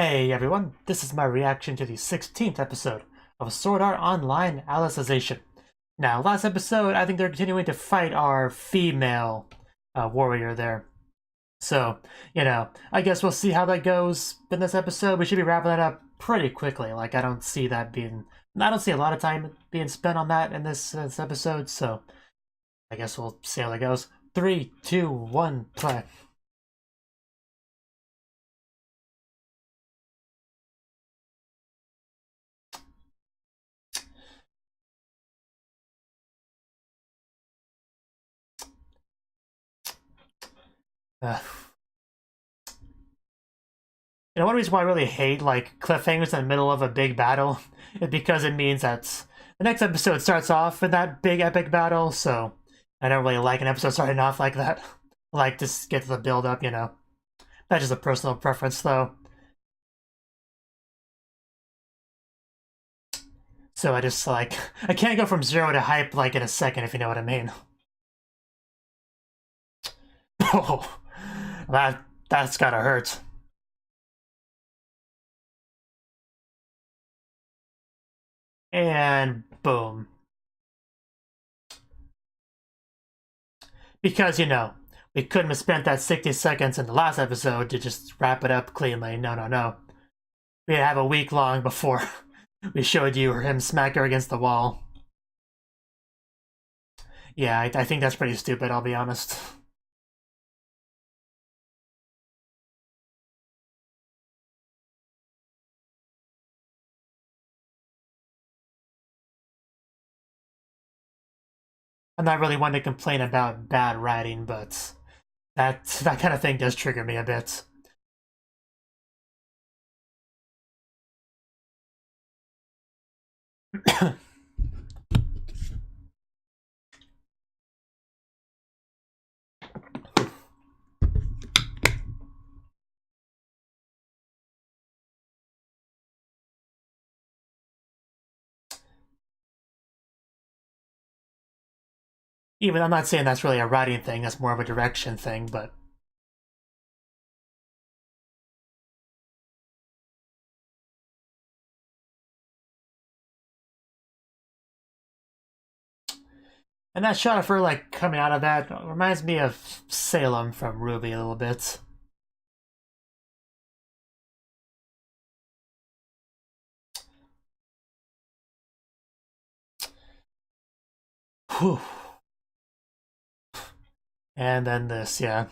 Hey everyone, this is my reaction to the 16th episode of Sword Art Online Alicization. Now, last episode, I think they're continuing to fight our female warrior there. So, I guess we'll see how that goes in this episode. We should be wrapping that up pretty quickly. Like, I don't see a lot of time being spent on that in this episode, so I guess we'll see how that goes. 3, 2, 1, play. One reason why I really hate like cliffhangers in the middle of a big battle is because it means that the next episode starts off in that big epic battle, so I don't really like an episode starting off like that. I like to get to the build up, That's just a personal preference though. So I just like I can't go from 0 to hype like in a second, if you know what I mean. Oh, that's gotta hurt. And boom. Because, we couldn't have spent that 60 seconds in the last episode to just wrap it up cleanly. No, no, no. We have a week long before we showed you him smack her against the wall. Yeah, I think that's pretty stupid, I'll be honest. I'm not really one to complain about bad writing, but that kind of thing does trigger me a bit. Even I'm not saying that's really a writing thing, that's more of a direction thing, but and that shot of her like coming out of that reminds me of Salem from Ruby a little bit. Whew. And then this, yeah.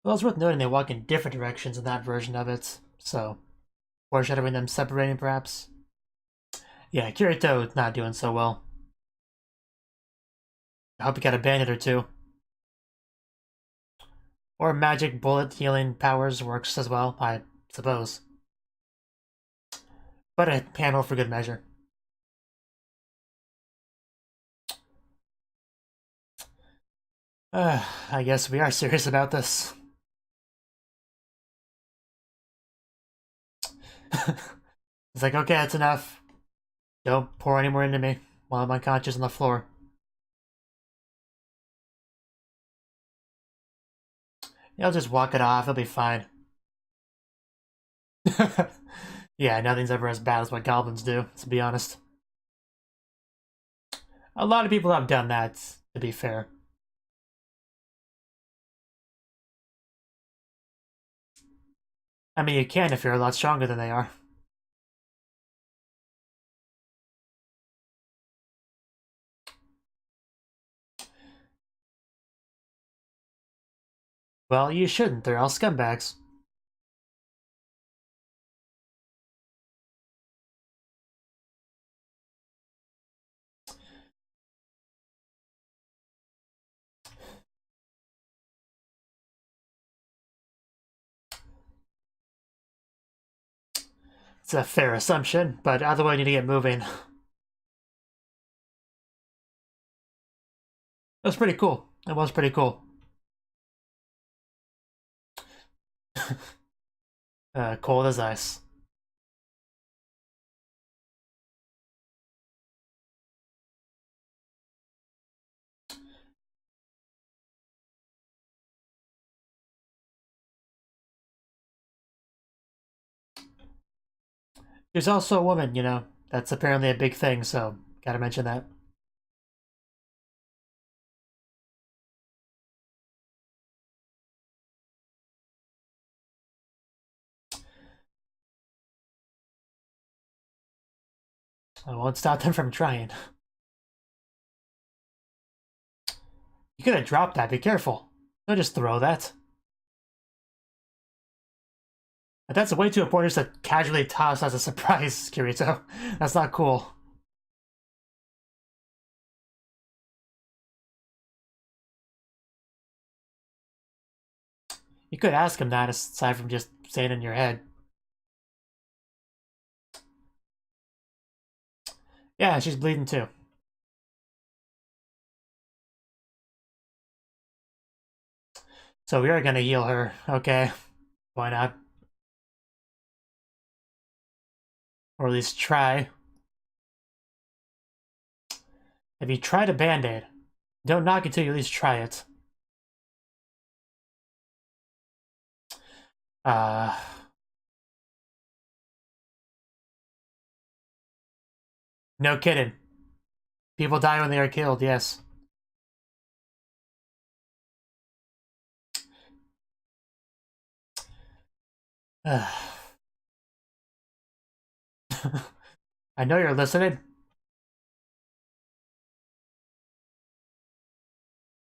Well, it's worth noting they walk in different directions in that version of it, so foreshadowing them separating, perhaps. Yeah, Kirito's not doing so well. I hope he got a bandit or two. Or magic bullet healing powers works as well, I suppose. But a handle for good measure. I guess we are serious about this. It's like, okay, that's enough. Don't pour any more into me while I'm unconscious on the floor. I'll just walk it off, it'll be fine. Yeah, nothing's ever as bad as what goblins do, to be honest. A lot of people have done that, to be fair. I mean, you can if you're a lot stronger than they are. Well, you shouldn't, they're all scumbags. It's a fair assumption, but either way, I need to get moving. It was pretty cool. It was pretty cool. Cold as ice. She's also a woman, you know. That's apparently a big thing, so gotta mention that. I won't stop them from trying. You could have dropped that, be careful. Don't just throw that. But that's way too important just to casually toss as a surprise, Kirito. That's not cool. You could ask him that aside from just saying it in your head. Yeah, she's bleeding too. So we are gonna heal her. Okay. Why not? Or at least try. If you tried a band-aid, don't knock it till you at least try it. No kidding. People die when they are killed, yes. I know you're listening.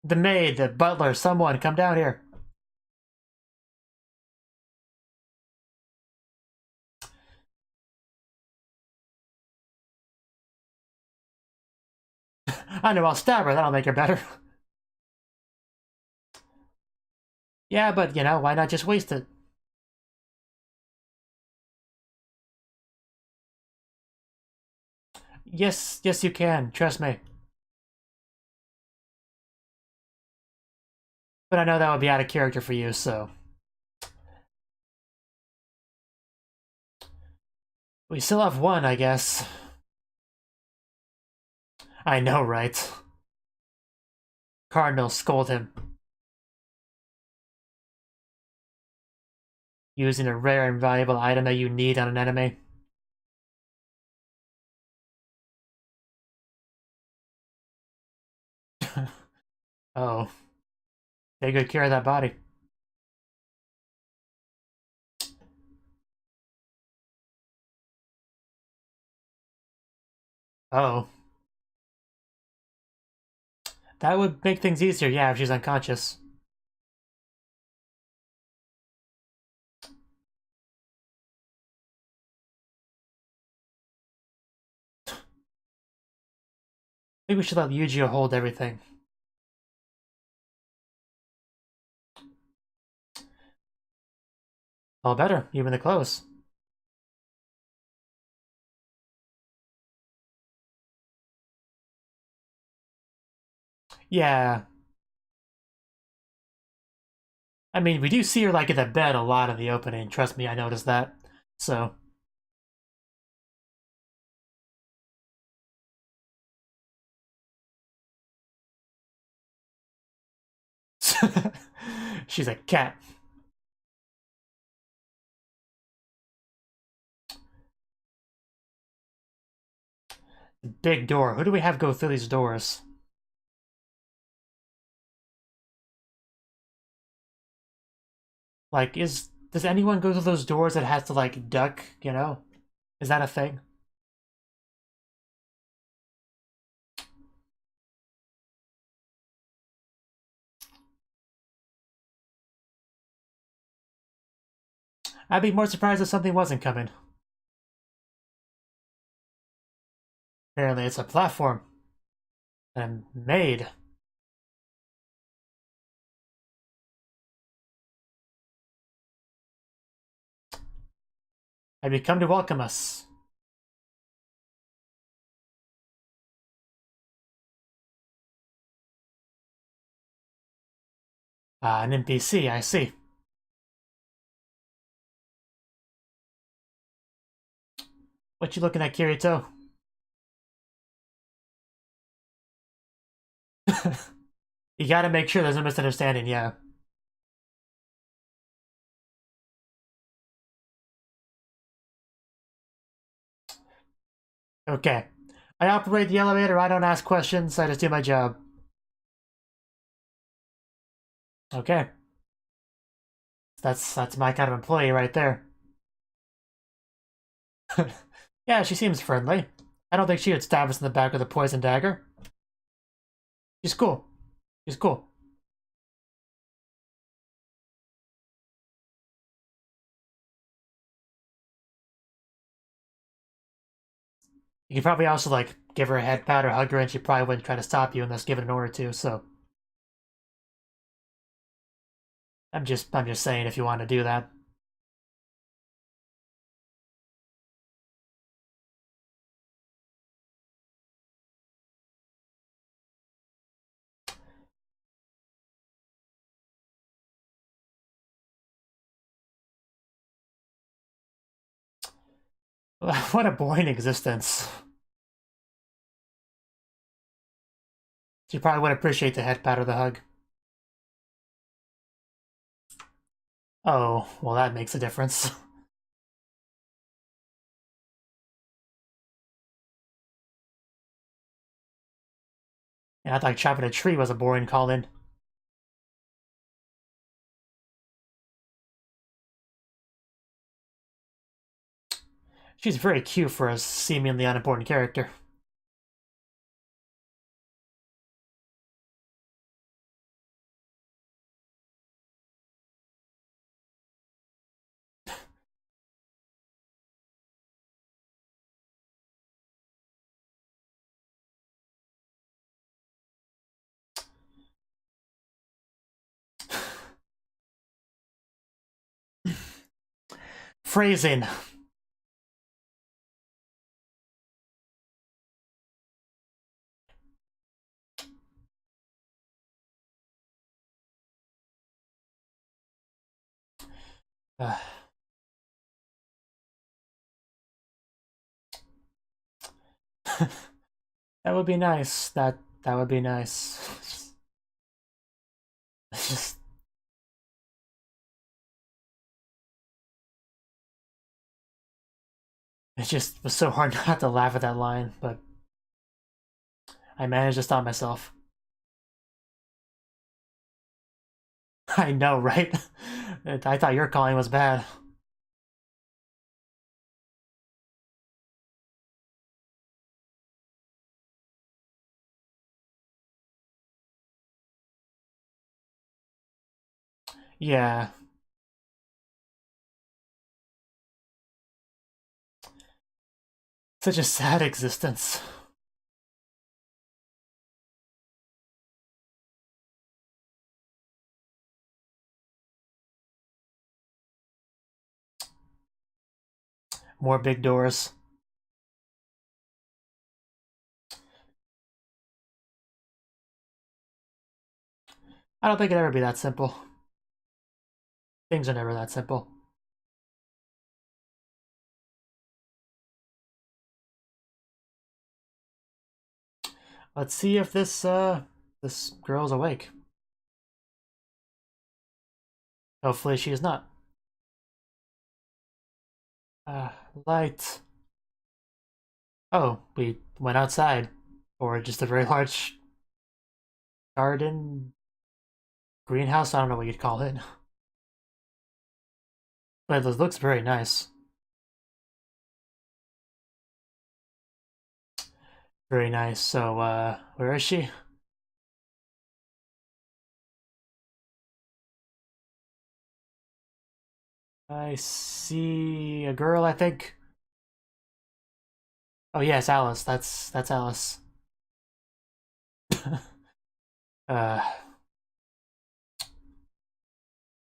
The maid, the butler, someone, come down here. I know, I'll stab her, that'll make her better. Yeah, but, you know, why not just waste it? Yes, yes you can, trust me. But I know that would be out of character for you, so... We still have one, I guess. I know, right? Cardinal, scold him. Using a rare and valuable item that you need on an enemy. Oh. Take good care of that body. Oh. That would make things easier, yeah, if she's unconscious. Maybe we should let Yu-Gi-Oh hold everything. All better, even the clothes. Yeah. I mean, we do see her, like, in the bed a lot in the opening. Trust me, I noticed that. So... She's a cat. Big door. Who do we have go through these doors? Like, does anyone go through those doors that has to, like, duck, you know? Is that a thing? I'd be more surprised if something wasn't coming. Apparently it's a platform. And made. Have you come to welcome us? An NPC, I see. What you looking at, Kirito? You gotta make sure there's no misunderstanding, yeah. Okay. I operate the elevator, I don't ask questions, I just do my job. Okay. That's my kind of employee right there. Yeah, she seems friendly. I don't think she would stab us in the back with a poison dagger. She's cool. She's cool. You could probably also, like, give her a head pat or hug her, and she probably wouldn't try to stop you unless given an order to, so... I'm just saying if you want to do that. What a boring existence. She probably would appreciate the head pat or the hug. Oh, well that makes a difference. Yeah, I thought chopping a tree was a boring call-in. She's very cute for a seemingly unimportant character. Phrasing. Uh, that would be nice. That would be nice. It's just it just was so hard not to laugh at that line, but I managed to stop myself. I know, right? I thought your calling was bad. Yeah. Such a sad existence. More big doors. I don't think it'd ever be that simple. Things are never that simple. Let's see if this girl's awake. Hopefully she is not. Uh, light. Oh, we went outside. Or just a very large garden greenhouse, I don't know what you'd call it. But it looks very nice. Very nice. So, where is she? I see a girl, I think. Oh yes, Alice. That's Alice. uh,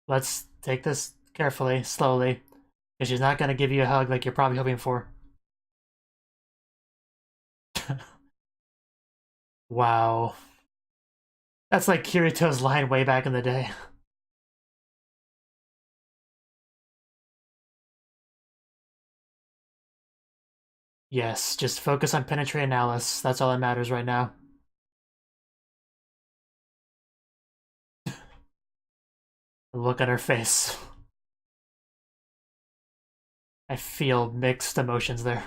let's take this carefully, slowly, because she's not gonna give you a hug like you're probably hoping for. Wow. That's like Kirito's line way back in the day. Yes, just focus on penetrating Alice. That's all that matters right now. Look at her face. I feel mixed emotions there.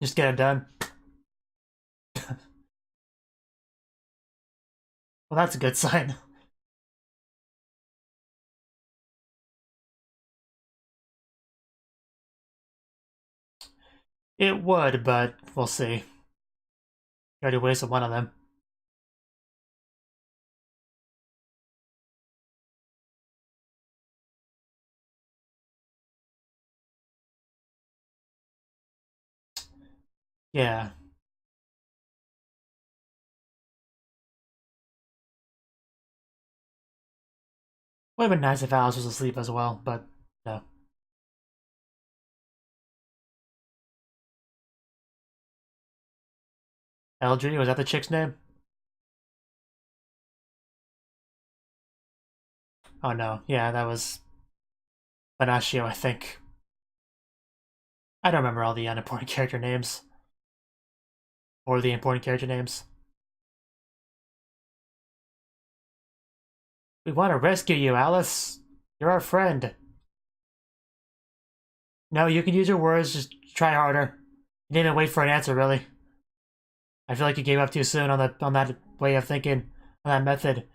Just get it done. Well, that's a good sign. It would, but we'll see. You already wasted one of them. Yeah. Would have been nice if Alice was asleep as well, but no. Eldry, was that the chick's name? Oh no, yeah, that was Banashio, I think. I don't remember all the unimportant character names. Or the important character names. We want to rescue you, Alice. You're our friend. No, you can use your words, just try harder. You didn't even wait for an answer, really. I feel like you gave up too soon on that way of thinking, on that method.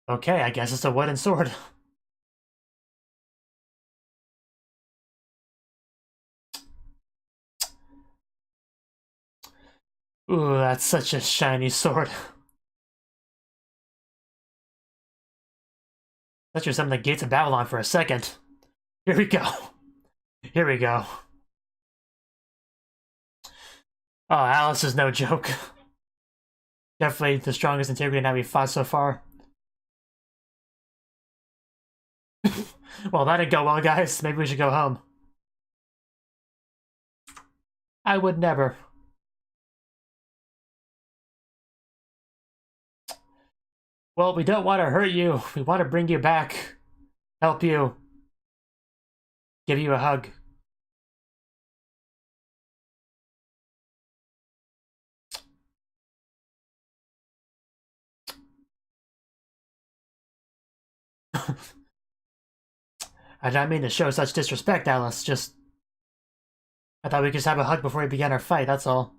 Okay, I guess it's a wooden sword. Ooh, that's such a shiny sword. Thought you were something the gates of Babylon for a second. Here we go. Here we go. Oh, Alice is no joke. Definitely the strongest integrity that we've fought so far. Well, that didn't go well, guys. Maybe we should go home. I would never. Well, we don't want to hurt you. We want to bring you back. Help you. Give you a hug. I didn't mean to show such disrespect, Alice. Just... I thought we could just have a hug before we began our fight, that's all.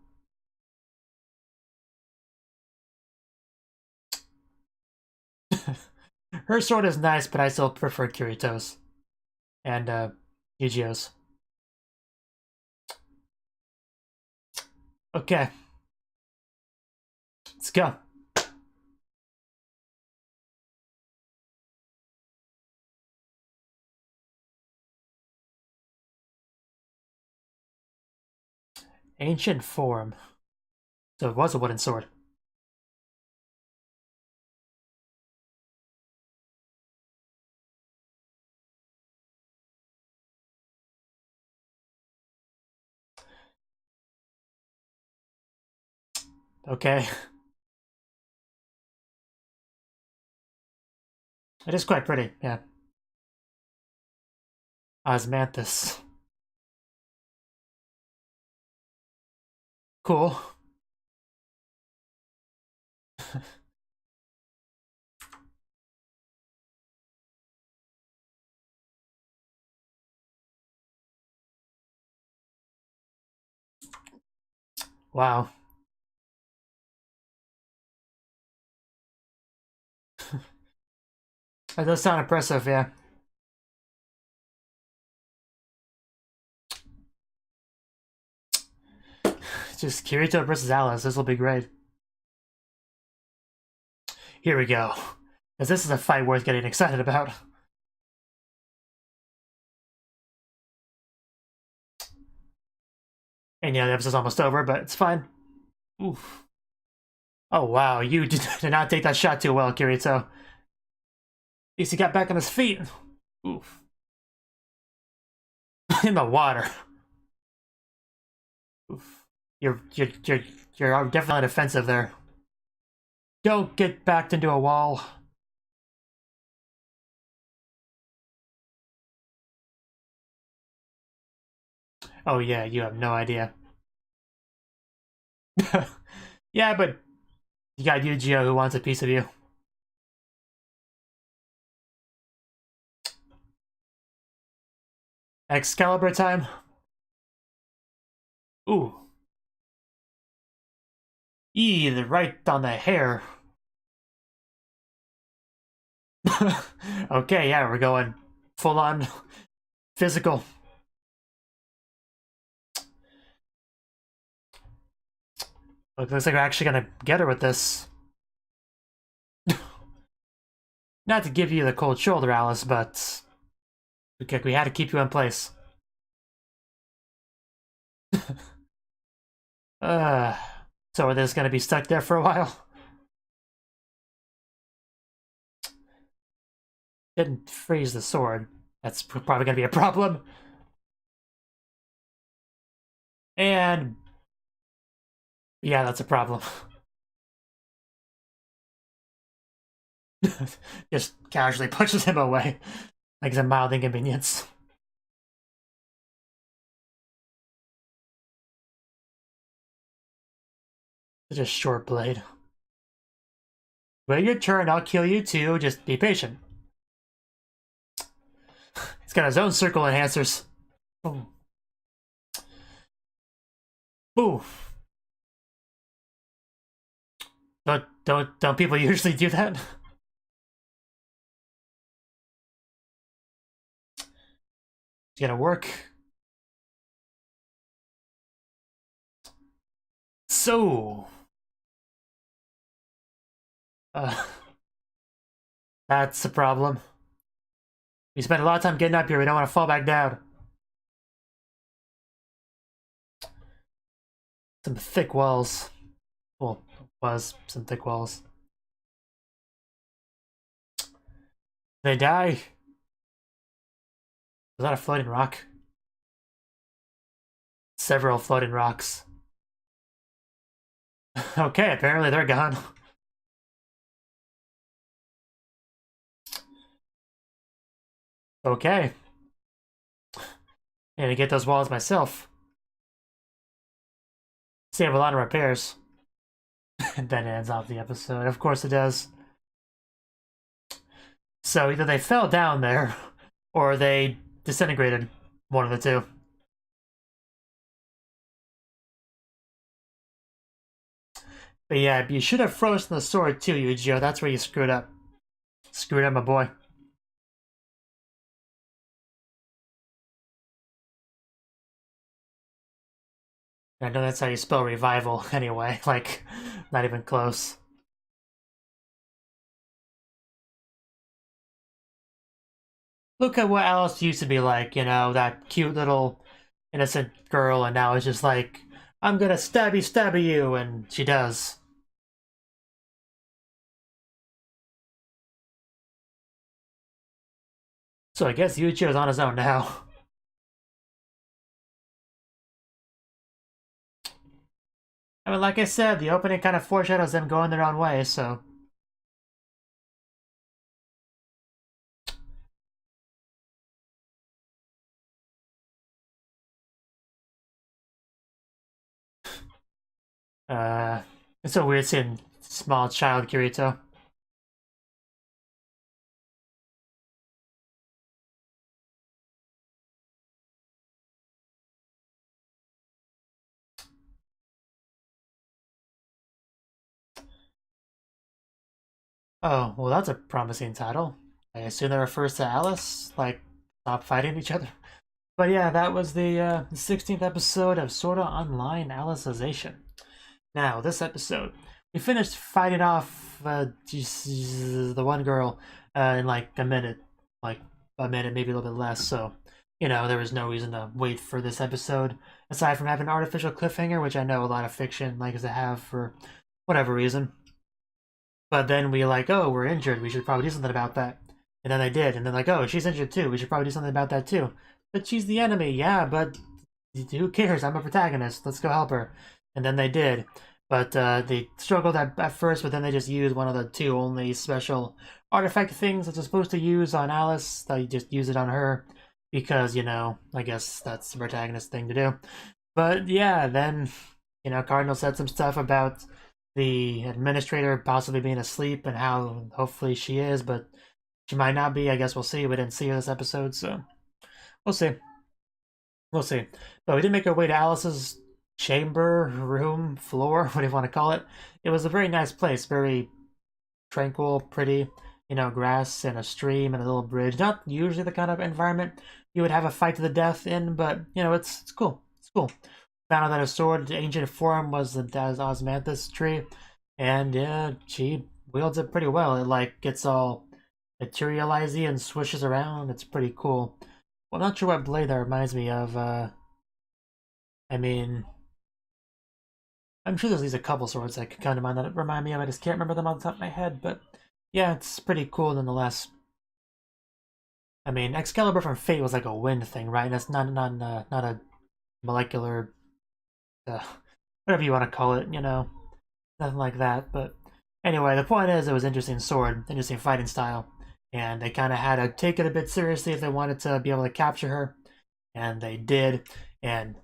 Her sword is nice, but I still prefer Kirito's. And, Yu-Gi-Oh's. Okay. Let's go. Ancient form. So it was a wooden sword. Okay. It is quite pretty, yeah. Osmanthus. Cool. Wow. That does sound impressive, yeah. Just Kirito versus Alice. This will be great. Here we go. Because this is a fight worth getting excited about. And yeah, the episode's almost over, but it's fine. Oof. Oh wow, you did not take that shot too well, Kirito. At least he got back on his feet. Oof. In the water. Oof. You're definitely defensive there. Don't get backed into a wall. Oh yeah, you have no idea. Yeah, but you got Yu-Gi-Oh who wants a piece of you. Excalibur time? Ooh. Right on the hair. Okay, yeah, we're going full on physical. Looks like we're actually gonna get her with this. Not to give you the cold shoulder, Alice, but we had to keep you in place. uh, so are they just gonna be stuck there for a while? Didn't freeze the sword. That's probably gonna be a problem. And yeah, that's a problem. Just casually pushes him away. Like it's a mild inconvenience. Just short blade. Wait your turn, I'll kill you too, just be patient. He's got his own circle enhancers. Boom. Oof. Don't people usually do that? It's gonna work. So that's the problem. We spent a lot of time getting up here, we don't want to fall back down. Some thick walls. Well, was some thick walls. They die. Was that a floating rock? Several floating rocks. Okay, apparently they're gone. Okay. I need to get those walls myself. Save a lot of repairs. And then it ends off the episode. Of course it does. So either they fell down there, or they disintegrated. One of the two. But yeah, you should have frozen the sword too, Yu-Gi-Oh! That's where you screwed up. Screwed up, my boy. I know that's how you spell revival, anyway. Like, not even close. Look at what Alice used to be like, you know, that cute little innocent girl, and now it's just like, I'm gonna stabby you, and she does. So I guess Yuichiro's on his own now. I mean, like I said, the opening kind of foreshadows them going their own way, so... It's so weird seeing small child Kirito. Oh, well that's a promising title. I assume that refers to Alice, like, stop fighting each other. But yeah, that was the 16th episode of Sword Art Online Alicization. Now, this episode, we finished fighting off the one girl in like a minute, maybe a little bit less, so, you know, there was no reason to wait for this episode, aside from having an artificial cliffhanger, which I know a lot of fiction likes to have for whatever reason. But then we like, oh, we're injured, we should probably do something about that. And then they did, and then like, oh, she's injured too, we should probably do something about that too. But she's the enemy, yeah, but who cares? I'm a protagonist, let's go help her. And then they did. But they struggled at first, but then they just used one of the two only special artifact things that you're supposed to use on Alice. They just use it on her because, you know, I guess that's the protagonist thing to do. But yeah, then, you know, Cardinal said some stuff about the administrator possibly being asleep and how hopefully she is, but she might not be. I guess we'll see. We didn't see her this episode, so we'll see. We'll see. But we did make our way to Alice's chamber, room, floor, what do you want to call it. It was a very nice place, very tranquil, pretty, you know, grass and a stream and a little bridge. Not usually the kind of environment you would have a fight to the death in, but, you know, it's cool. It's cool. Found out that her sword, ancient form, was the osmanthus tree, and yeah, she wields it pretty well. It, like, gets all materializey and swishes around. It's pretty cool. Well, I'm not sure what blade that reminds me of. I mean, I'm sure there's at least a couple swords that could come to mind that remind me of. I just can't remember them on the top of my head, but yeah, it's pretty cool nonetheless. I mean, Excalibur from Fate was like a wind thing, right? That's not a molecular, whatever you want to call it, you know, nothing like that. But anyway, the point is, it was interesting sword, interesting fighting style, and they kind of had to take it a bit seriously if they wanted to be able to capture her, and they did. And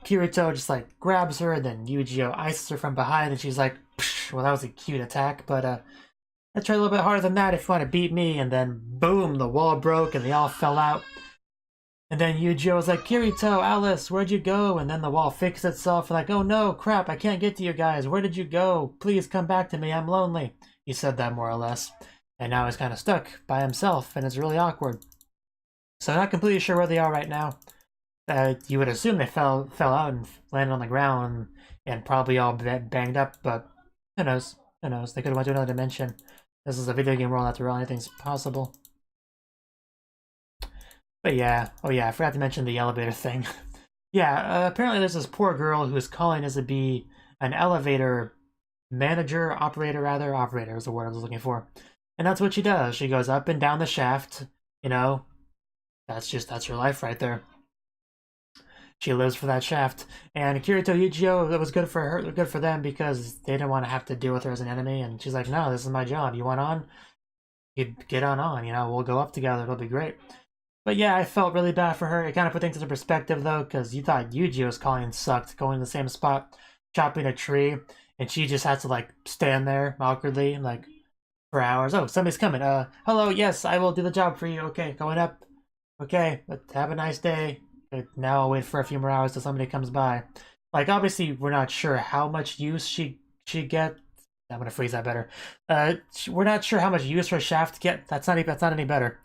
Kirito just like grabs her, and then Yu-Gi-Oh ices her from behind, and she's like, psh, well, that was a cute attack, but let's try a little bit harder than that if you want to beat me. And then boom, the wall broke and they all fell out. And then Yu-Gi-Oh was like, Kirito, Alice, where'd you go? And then the wall fixed itself, and like, oh no, crap, I can't get to you guys. Where did you go? Please come back to me, I'm lonely. He said that more or less. And now he's kind of stuck by himself, and it's really awkward. So I'm not completely sure where they are right now. You would assume they fell out and landed on the ground and probably all banged up, but who knows? Who knows? They could have went to another dimension. This is a video game world, after all, anything's possible. But yeah, oh yeah, I forgot to mention the elevator thing. Yeah, apparently there's this poor girl who is calling as to be an elevator manager, operator rather. Operator is the word I was looking for. And that's what she does. She goes up and down the shaft, you know. That's her life right there. She lives for that shaft. And Kirito Yu-Gi-Oh, that was good for her, good for them, because they didn't want to have to deal with her as an enemy. And she's like, no, this is my job. You want on? You get on, you know, we'll go up together. It'll be great. But yeah, I felt really bad for her. It kind of put things into perspective, though, because you thought Yu-Gi-Oh's calling sucked, going to the same spot, chopping a tree, and she just has to, like, stand there awkwardly, like, for hours. Oh, somebody's coming. Hello, yes, I will do the job for you. Okay, going up. Okay, but have a nice day. Now I'll wait for a few more hours till somebody comes by. Like, obviously, we're not sure how much use she get. I'm gonna phrase that better. We're not sure how much use her shaft get. That's not any better.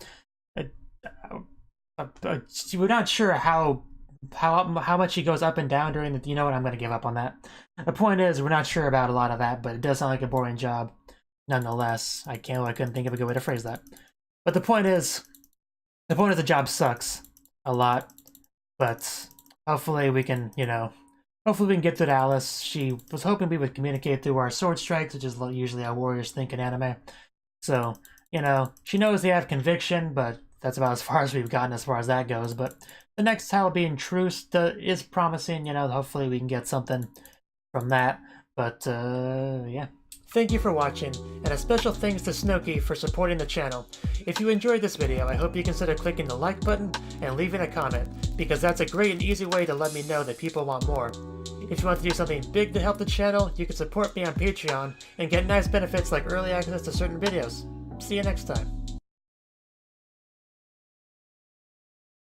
We're not sure how much she goes up and down during the. You know what? I'm gonna give up on that. The point is, we're not sure about a lot of that, but it does sound like a boring job. Nonetheless, I couldn't think of a good way to phrase that. But the point is the job sucks a lot. But hopefully we can, you know, hopefully we can get through to Alice. She was hoping we would communicate through our sword strikes, which is usually how warriors think in anime. So, you know, she knows they have conviction, but that's about as far as we've gotten as far as that goes. But the next Halloween truce is promising, you know, hopefully we can get something from that. But, yeah. Thank you for watching, and a special thanks to Cnouki for supporting the channel. If you enjoyed this video, I hope you consider clicking the like button and leaving a comment, because that's a great and easy way to let me know that people want more. If you want to do something big to help the channel, you can support me on Patreon and get nice benefits like early access to certain videos. See you next time.